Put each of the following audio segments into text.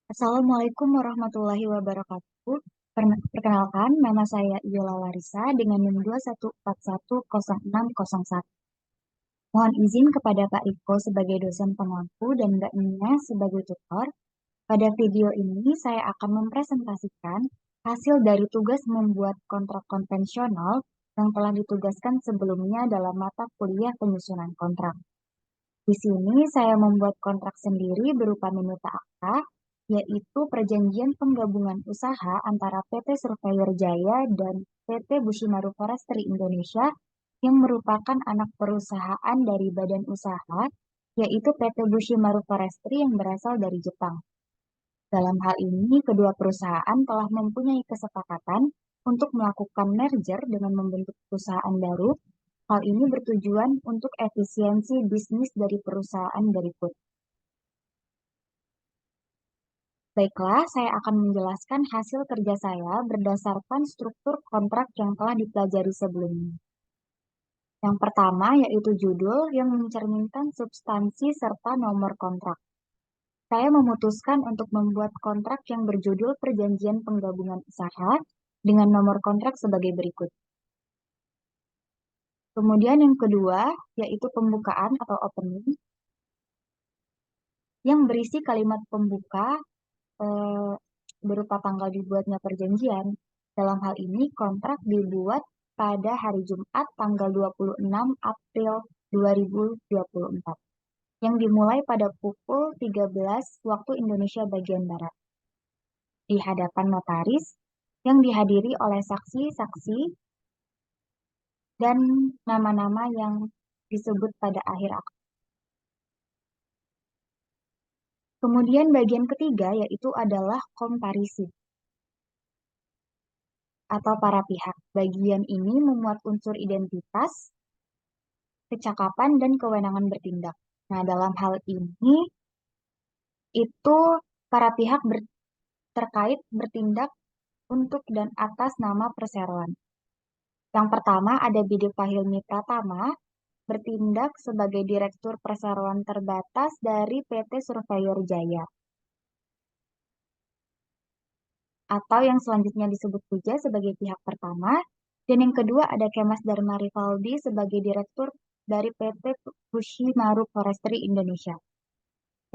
Assalamualaikum warahmatullahi wabarakatuh. Perkenalkan, nama saya Yola Larissa dengan NIM 214106001. Mohon izin kepada Pak Iko sebagai dosen pengampu dan Mbak Nina sebagai tutor. Pada video ini, saya akan mempresentasikan hasil dari tugas membuat kontrak konvensional yang telah ditugaskan sebelumnya dalam mata kuliah penyusunan kontrak. Di sini saya membuat kontrak sendiri berupa minuta akta, yaitu perjanjian penggabungan usaha antara PT Surveyor Jaya dan PT Bushimaru Forestry Indonesia yang merupakan anak perusahaan dari badan usaha, yaitu PT Bushimaru Forestry yang berasal dari Jepang. Dalam hal ini, kedua perusahaan telah mempunyai kesepakatan untuk melakukan merger dengan membentuk perusahaan baru. Hal ini bertujuan untuk efisiensi bisnis dari perusahaan berikut. Baiklah, saya akan menjelaskan hasil kerja saya berdasarkan struktur kontrak yang telah dipelajari sebelumnya. Yang pertama yaitu judul yang mencerminkan substansi serta nomor kontrak. Saya memutuskan untuk membuat kontrak yang berjudul Perjanjian Penggabungan Usaha dengan nomor kontrak sebagai berikut. Kemudian yang kedua yaitu pembukaan atau opening yang berisi kalimat pembuka eh, berupa tanggal dibuatnya perjanjian. Dalam hal ini, kontrak dibuat pada hari Jumat tanggal 26 April 2024, yang dimulai pada pukul 13 waktu Indonesia bagian Barat, di hadapan notaris yang dihadiri oleh saksi-saksi dan nama-nama yang disebut pada akhir akta. Kemudian bagian ketiga yaitu adalah komparisi atau para pihak. Bagian ini memuat unsur identitas, kecakapan, dan kewenangan bertindak. Nah, dalam hal ini, itu para pihak terkait bertindak untuk dan atas nama perseroan. Yang pertama ada Bidi Fahilmi Pratama, bertindak sebagai Direktur Perseroan Terbatas dari PT Surveyor Jaya. Atau yang selanjutnya disebut Puja sebagai pihak pertama. Dan yang kedua ada Kemas Dharma Rivaldi sebagai Direktur dari PT Bushimaru Forestry Indonesia.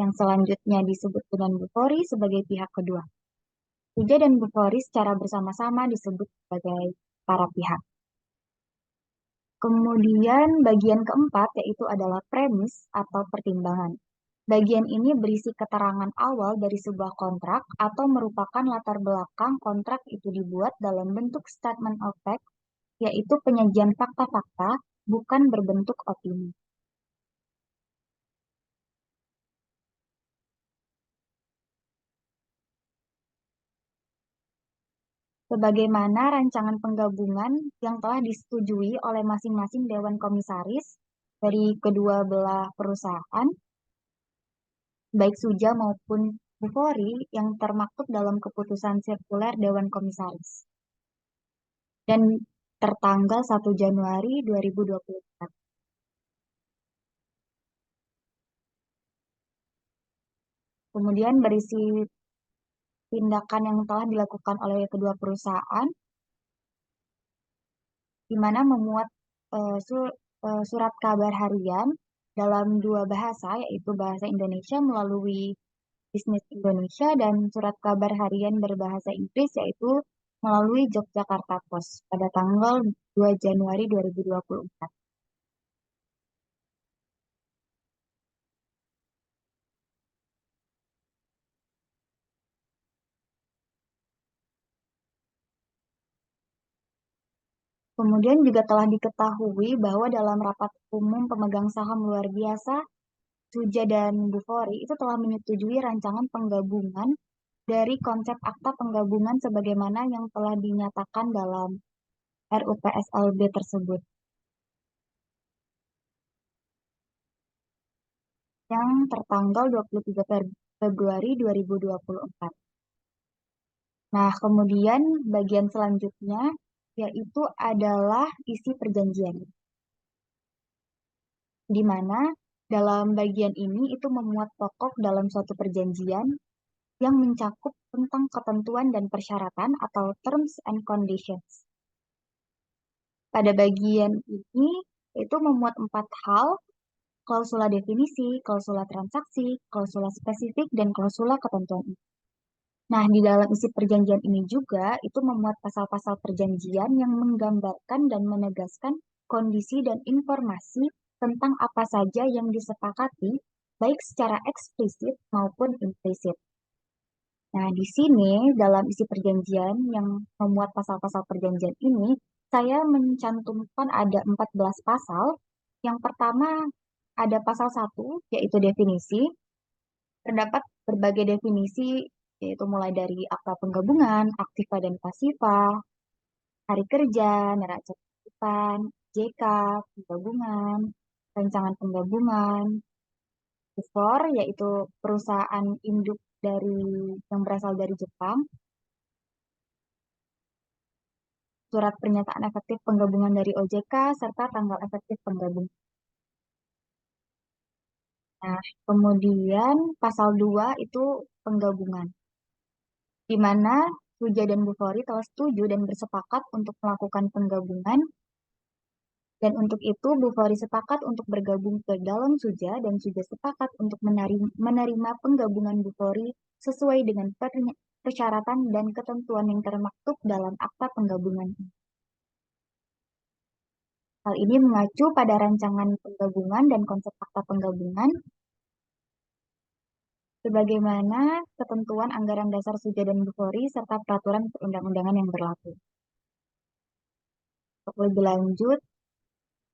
Yang selanjutnya disebut dengan Bufori sebagai pihak kedua. Puja dan Bufori secara bersama-sama disebut sebagai para pihak. Kemudian bagian keempat yaitu adalah premis atau pertimbangan. Bagian ini berisi keterangan awal dari sebuah kontrak atau merupakan latar belakang kontrak itu dibuat dalam bentuk statement of fact, yaitu penyajian fakta-fakta, bukan berbentuk opini. Sebagaimana rancangan penggabungan yang telah disetujui oleh masing-masing dewan komisaris dari kedua belah perusahaan, baik Suja maupun Bufori yang termaktub dalam keputusan sirkuler dewan komisaris. Dan tertanggal 1 Januari 2024. Kemudian berisi tindakan yang telah dilakukan oleh kedua perusahaan, di mana memuat surat kabar harian dalam dua bahasa, yaitu bahasa Indonesia melalui Bisnis Indonesia dan surat kabar harian berbahasa Inggris, yaitu melalui Yogyakarta Post pada tanggal 2 Januari 2024. Kemudian juga telah diketahui bahwa dalam rapat umum pemegang saham luar biasa, Suja dan Bufori itu telah menyetujui rancangan penggabungan dari konsep akta penggabungan sebagaimana yang telah dinyatakan dalam RUPSLB tersebut, yang tertanggal 23 Februari 2024. Nah, kemudian bagian selanjutnya yaitu adalah isi perjanjian, di mana dalam bagian ini itu memuat pokok dalam suatu perjanjian yang mencakup tentang ketentuan dan persyaratan atau terms and conditions. Pada bagian ini, itu memuat empat hal: klausula definisi, klausula transaksi, klausula spesifik, dan klausula ketentuan. Nah, di dalam isi perjanjian ini juga itu memuat pasal-pasal perjanjian yang menggambarkan dan menegaskan kondisi dan informasi tentang apa saja yang disepakati, baik secara eksplisit maupun implisit. Nah, di sini dalam isi perjanjian yang memuat pasal-pasal perjanjian ini, saya mencantumkan ada 14 pasal. Yang pertama ada pasal 1, yaitu definisi. Terdapat berbagai definisi, yaitu mulai dari akta penggabungan, aktiva dan pasiva, hari kerja, neraca kehidupan, JK, penggabungan, rancangan penggabungan, BUFOR, yaitu perusahaan induk dari yang berasal dari Jepang, surat pernyataan efektif penggabungan dari OJK, serta tanggal efektif penggabungan. Nah, kemudian pasal 2 itu penggabungan, di mana Suja dan Bufori telah setuju dan bersepakat untuk melakukan penggabungan, dan untuk itu Bufori sepakat untuk bergabung ke dalam Suja dan Suja sepakat untuk menerima penggabungan Bufori sesuai dengan persyaratan dan ketentuan yang termaktub dalam akta penggabungan. Hal ini mengacu pada rancangan penggabungan dan konsep akta penggabungan, sebagaimana ketentuan anggaran dasar Suja dan Bufori serta peraturan perundang-undangan yang berlaku. Untuk lebih lanjut,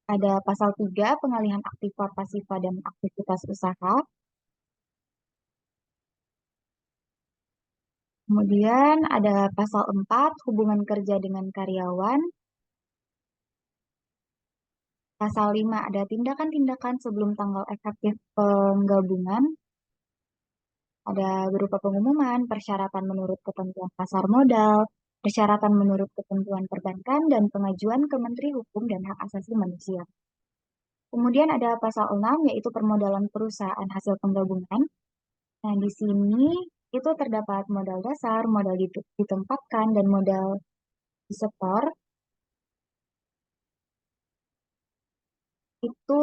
ada pasal 3, pengalihan aktiva, pasiva, dan aktivitas usaha. Kemudian ada pasal 4, hubungan kerja dengan karyawan. Pasal 5, ada tindakan-tindakan sebelum tanggal efektif penggabungan. Ada berupa pengumuman, persyaratan menurut ketentuan pasar modal, persyaratan menurut ketentuan perbankan, dan pengajuan ke Menteri Hukum dan Hak Asasi Manusia. Kemudian ada pasal 6, yaitu permodalan perusahaan hasil penggabungan. Nah, di sini itu terdapat modal dasar, modal ditempatkan, dan modal disetor. Itu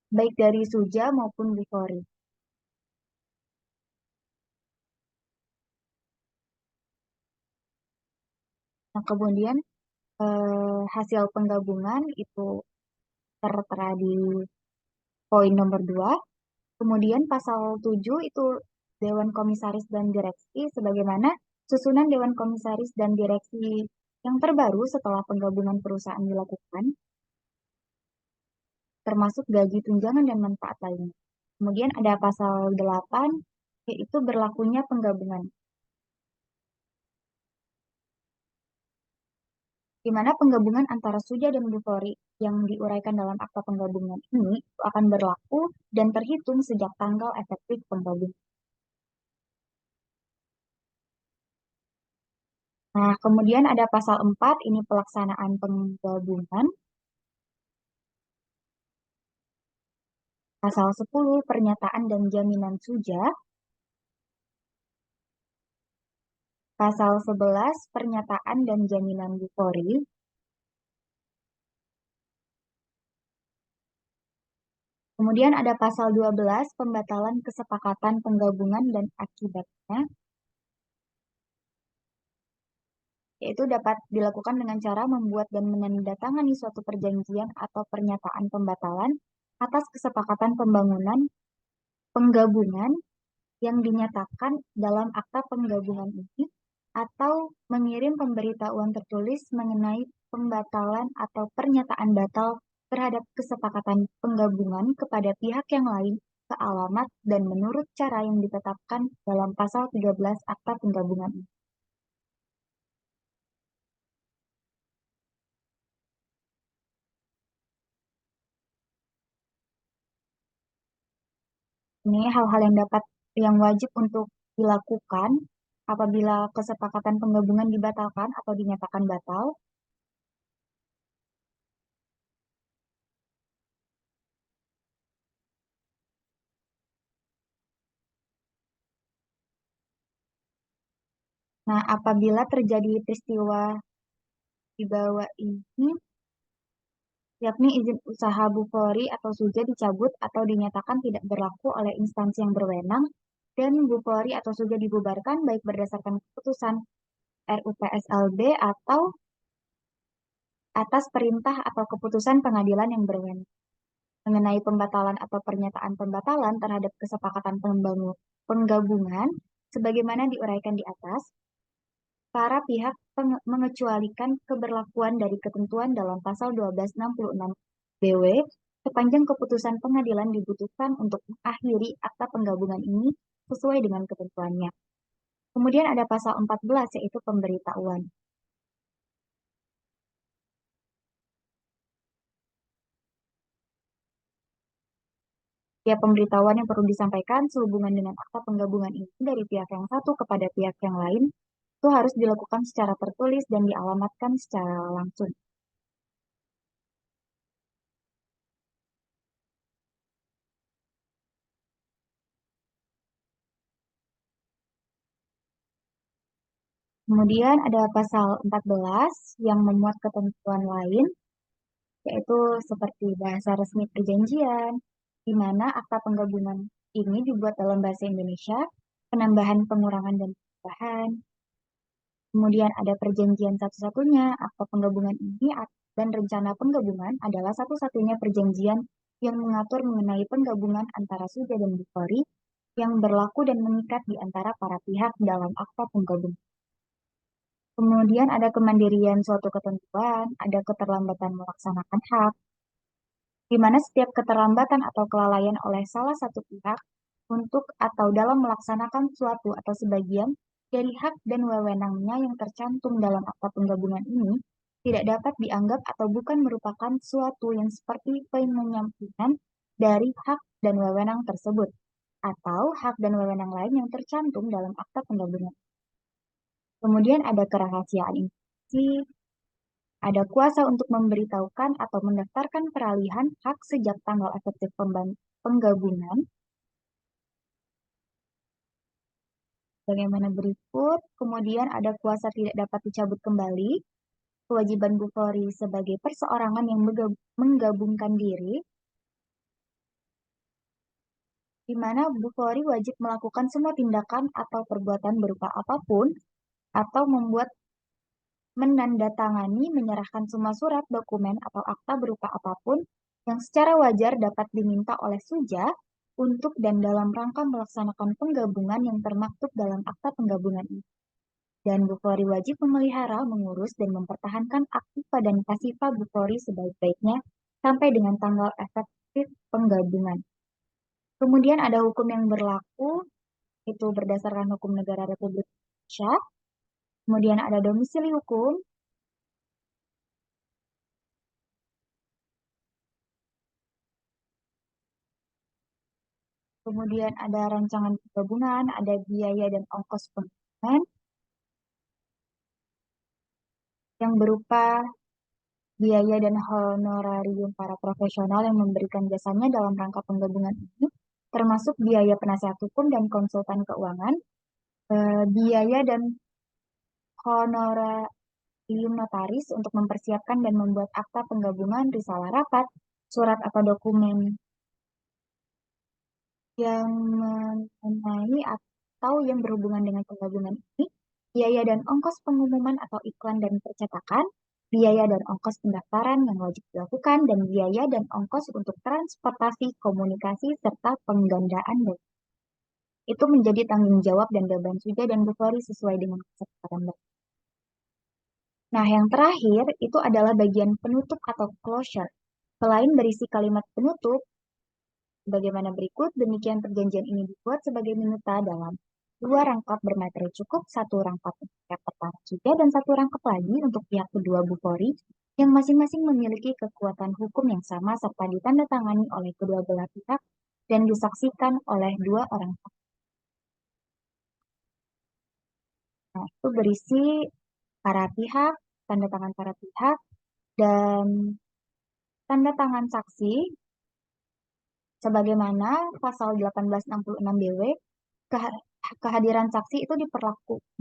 baik dari Suja maupun Bifori. Nah, kemudian hasil penggabungan itu tertera di poin nomor 2. Kemudian pasal 7 itu Dewan Komisaris dan Direksi, sebagaimana susunan Dewan Komisaris dan Direksi yang terbaru setelah penggabungan perusahaan dilakukan, termasuk gaji, tunjangan, dan manfaat lainnya. Kemudian ada pasal 8, yaitu berlakunya penggabungan, di mana penggabungan antara Suja dan Bufori yang diuraikan dalam akta penggabungan ini akan berlaku dan terhitung sejak tanggal efektif penggabungan. Nah, kemudian ada pasal 4, ini pelaksanaan penggabungan. Pasal 10, pernyataan dan jaminan Suja. Pasal 11, pernyataan dan jaminan Bufori. Kemudian ada pasal 12, pembatalan kesepakatan penggabungan dan akibatnya, yaitu dapat dilakukan dengan cara membuat dan menandatangani suatu perjanjian atau pernyataan pembatalan atas kesepakatan pembangunan penggabungan yang dinyatakan dalam akta penggabungan ini, atau mengirim pemberitahuan tertulis mengenai pembatalan atau pernyataan batal terhadap kesepakatan penggabungan kepada pihak yang lain ke alamat dan menurut cara yang ditetapkan dalam pasal 13 akta penggabungan ini. Ini hal-hal yang wajib untuk dilakukan apabila kesepakatan penggabungan dibatalkan atau dinyatakan batal. Nah, apabila terjadi peristiwa di bawah ini, yakni izin usaha Bu Polri atau Suja dicabut atau dinyatakan tidak berlaku oleh instansi yang berwenang, dan Bu Polri atau Suja dibubarkan baik berdasarkan keputusan RUPSLB atau atas perintah atau keputusan pengadilan yang berwenang. Mengenai pembatalan atau pernyataan pembatalan terhadap kesepakatan penggabungan, sebagaimana diuraikan di atas, para pihak mengecualikan keberlakuan dari ketentuan dalam pasal 1266 BW sepanjang keputusan pengadilan dibutuhkan untuk mengakhiri akta penggabungan ini sesuai dengan ketentuannya. Kemudian ada pasal 14 yaitu pemberitahuan. Ya, pemberitahuan yang perlu disampaikan sehubungan dengan akta penggabungan ini dari pihak yang satu kepada pihak yang lain itu harus dilakukan secara tertulis dan dialamatkan secara langsung. Kemudian ada pasal 14 yang memuat ketentuan lain, yaitu seperti bahasa resmi perjanjian, di mana akta penggabungan ini dibuat dalam bahasa Indonesia, penambahan, pengurangan, dan perubahan. Kemudian ada perjanjian satu-satunya, akta penggabungan ini dan rencana penggabungan adalah satu-satunya perjanjian yang mengatur mengenai penggabungan antara Suja dan Bukori yang berlaku dan mengikat di antara para pihak dalam akta penggabungan. Kemudian ada kemandirian suatu ketentuan, ada keterlambatan melaksanakan hak, di mana setiap keterlambatan atau kelalaian oleh salah satu pihak untuk atau dalam melaksanakan suatu atau sebagian dari hak dan wewenangnya yang tercantum dalam akta penggabungan ini tidak dapat dianggap atau bukan merupakan suatu yang seperti penyampingan dari hak dan wewenang tersebut atau hak dan wewenang lain yang tercantum dalam akta penggabungan. Kemudian ada kerahasiaan informasi, ada kuasa untuk memberitahukan atau mendaftarkan peralihan hak sejak tanggal efektif penggabungan. Bagaimana berikut, kemudian ada kuasa tidak dapat dicabut kembali, kewajiban Bu Polri sebagai perseorangan yang menggabungkan diri, di mana Bu Polri wajib melakukan semua tindakan atau perbuatan berupa apapun, atau membuat menandatangani, menyerahkan semua surat, dokumen, atau akta berupa apapun yang secara wajar dapat diminta oleh Suja untuk dan dalam rangka melaksanakan penggabungan yang termaktub dalam akta penggabungan ini. Dan Bu Polri wajib memelihara, mengurus, dan mempertahankan aktiva dan pasiva Bu Polri sebaik-baiknya sampai dengan tanggal efektif penggabungan. Kemudian ada hukum yang berlaku, itu berdasarkan hukum negara Republik Indonesia. Kemudian ada domisili hukum, kemudian ada rancangan penggabungan, ada biaya dan ongkos penggabungan yang berupa biaya dan honorarium para profesional yang memberikan jasanya dalam rangka penggabungan ini, termasuk biaya penasihat hukum dan konsultan keuangan, biaya dan honorarium notaris untuk mempersiapkan dan membuat akta penggabungan, risalah rapat, surat atau dokumen yang mengenai atau yang berhubungan dengan penggabungan ini, biaya dan ongkos pengumuman atau iklan dan percetakan, biaya dan ongkos pendaftaran yang wajib dilakukan, dan biaya dan ongkos untuk transportasi, komunikasi, serta penggandaan data. Itu menjadi tanggung jawab dan beban Suja dan Bu Polri sesuai dengan kesepakatan mereka. Nah, yang terakhir itu adalah bagian penutup atau closure. Selain berisi kalimat penutup, bagaimana berikut, demikian perjanjian ini dibuat sebagai minuta dalam dua rangkap bermaterai cukup, satu rangkap untuk pihak pertama juga, dan satu rangkap lagi untuk pihak kedua Bu Polri, yang masing-masing memiliki kekuatan hukum yang sama serta ditandatangani oleh kedua belah pihak dan disaksikan oleh dua orang saksi. Nah, itu berisi para pihak, tanda tangan para pihak, dan tanda tangan saksi sebagaimana pasal 1866 BW kehadiran saksi itu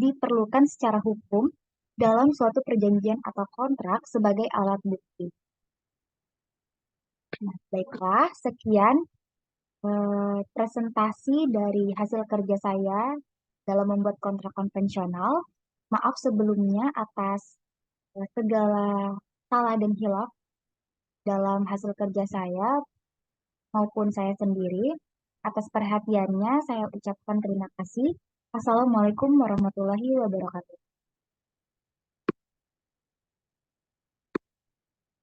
diperlukan secara hukum dalam suatu perjanjian atau kontrak sebagai alat bukti. Nah, baiklah, sekian presentasi dari hasil kerja saya dalam membuat kontrak konvensional. Maaf sebelumnya atas segala salah dan hilaf dalam hasil kerja saya maupun saya sendiri. Atas perhatiannya saya ucapkan terima kasih. Assalamualaikum warahmatullahi wabarakatuh.